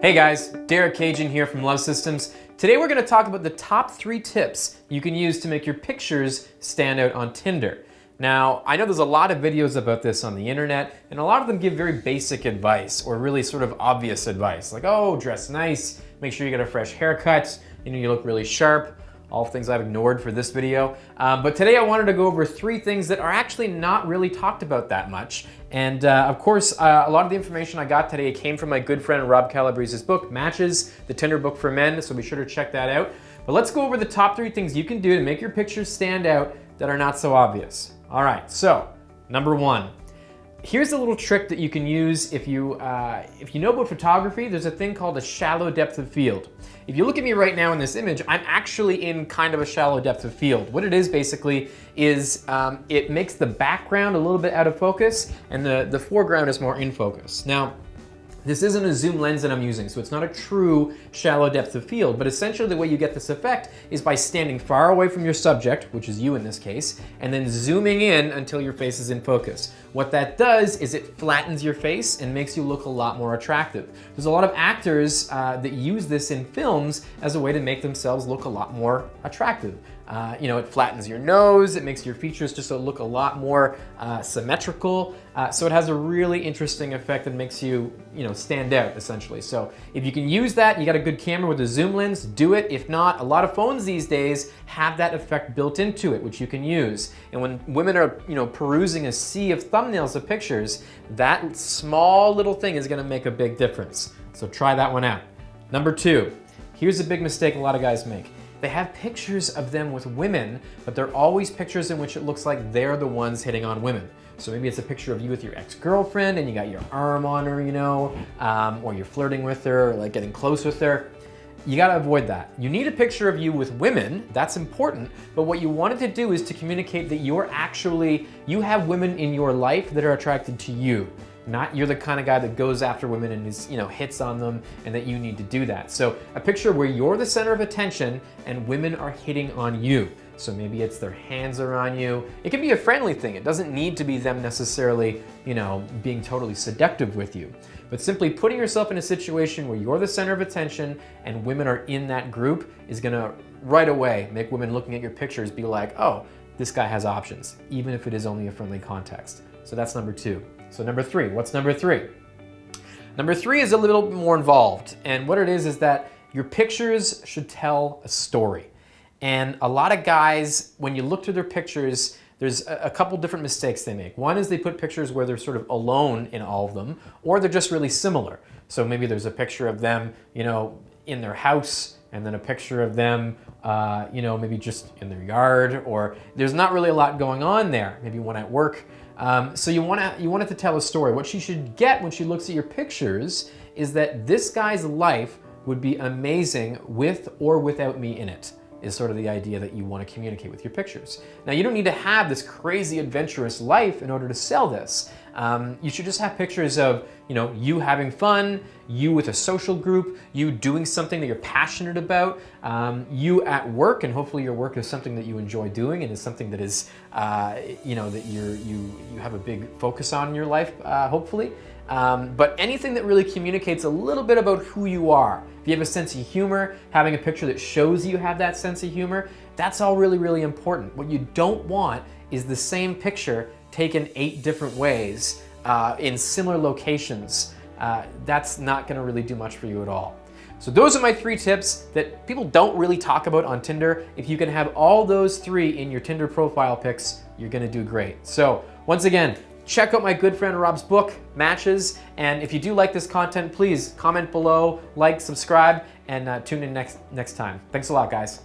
Hey guys, Derek Cajun here from Love Systems. Today we're going to talk about the top 3 tips you can use to make your pictures stand out on Tinder. Now, I know there's a lot of videos about this on the internet, and a lot of them give very basic advice, or really sort of obvious advice, like, oh, dress nice, make sure you get a fresh haircut, you look really sharp. All things I've ignored for this video. But today I wanted to go over 3 things that are actually not really talked about that much. And of course, a lot of the information I got today came from my good friend Rob Calabrese's book, Matches, the Tinder book for men, so be sure to check that out. But let's go over the top 3 things you can do to make your pictures stand out that are not so obvious. All right, so number 1. Here's a little trick that you can use if you know about photography. There's a thing called a shallow depth of field. If you look at me right now in this image, I'm actually in kind of a shallow depth of field. What it is basically is it makes the background a little bit out of focus and the foreground is more in focus. Now, this isn't a zoom lens that I'm using, so it's not a true shallow depth of field, but essentially the way you get this effect is by standing far away from your subject, which is you in this case, and then zooming in until your face is in focus. What that does is it flattens your face and makes you look a lot more attractive. There's a lot of actors that use this in films as a way to make themselves look a lot more attractive. It flattens your nose, it makes your features just look a lot more symmetrical. So it has a really interesting effect that makes you, stand out essentially. So if you can use that, you got a good camera with a zoom lens, do it. If not, a lot of phones these days have that effect built into it, which you can use. And when women are, perusing a sea of thumbnails of pictures, that small little thing is gonna make a big difference. So try that one out. Number 2, here's a big mistake a lot of guys make. They have pictures of them with women, but they're always pictures in which it looks like they're the ones hitting on women. So maybe it's a picture of you with your ex-girlfriend and you got your arm on her, or you're flirting with her, or like getting close with her. You gotta avoid that. You need a picture of you with women, that's important, but what you wanted to do is to communicate that you have women in your life that are attracted to you. Not you're the kind of guy that goes after women and is, hits on them, and that you need to do that. So a picture where you're the center of attention and women are hitting on you. So maybe it's their hands are on you. It can be a friendly thing. It doesn't need to be them necessarily, being totally seductive with you. But simply putting yourself in a situation where you're the center of attention and women are in that group is gonna right away make women looking at your pictures be like, oh, this guy has options, even if it is only a friendly context. So that's number 2. So number 3, what's number 3? Number 3 is a little bit more involved. And what it is that your pictures should tell a story. And a lot of guys, when you look through their pictures, there's a couple different mistakes they make. One is they put pictures where they're sort of alone in all of them, or they're just really similar. So maybe there's a picture of them, in their house, and then a picture of them, maybe just in their yard, or there's not really a lot going on there. Maybe one at work. So you want it to tell a story. What she should get when she looks at your pictures is that this guy's life would be amazing with or without me in it, is sort of the idea that you want to communicate with your pictures. Now, you don't need to have this crazy adventurous life in order to sell this. You should just have pictures of, you having fun, you with a social group, you doing something that you're passionate about, you at work, and hopefully your work is something that you enjoy doing and is something that is, that you have a big focus on in your life, hopefully. But anything that really communicates a little bit about who you are. If you have a sense of humor, having a picture that shows you have that sense of humor, that's all really, really important. What you don't want is the same picture taken 8 different ways in similar locations. That's not gonna really do much for you at all. So those are my 3 tips that people don't really talk about on Tinder. If you can have all those 3 in your Tinder profile pics, you're gonna do great. So once again, check out my good friend Rob's book, Matches, and if you do like this content, please comment below, like, subscribe, and tune in next time. Thanks a lot, guys.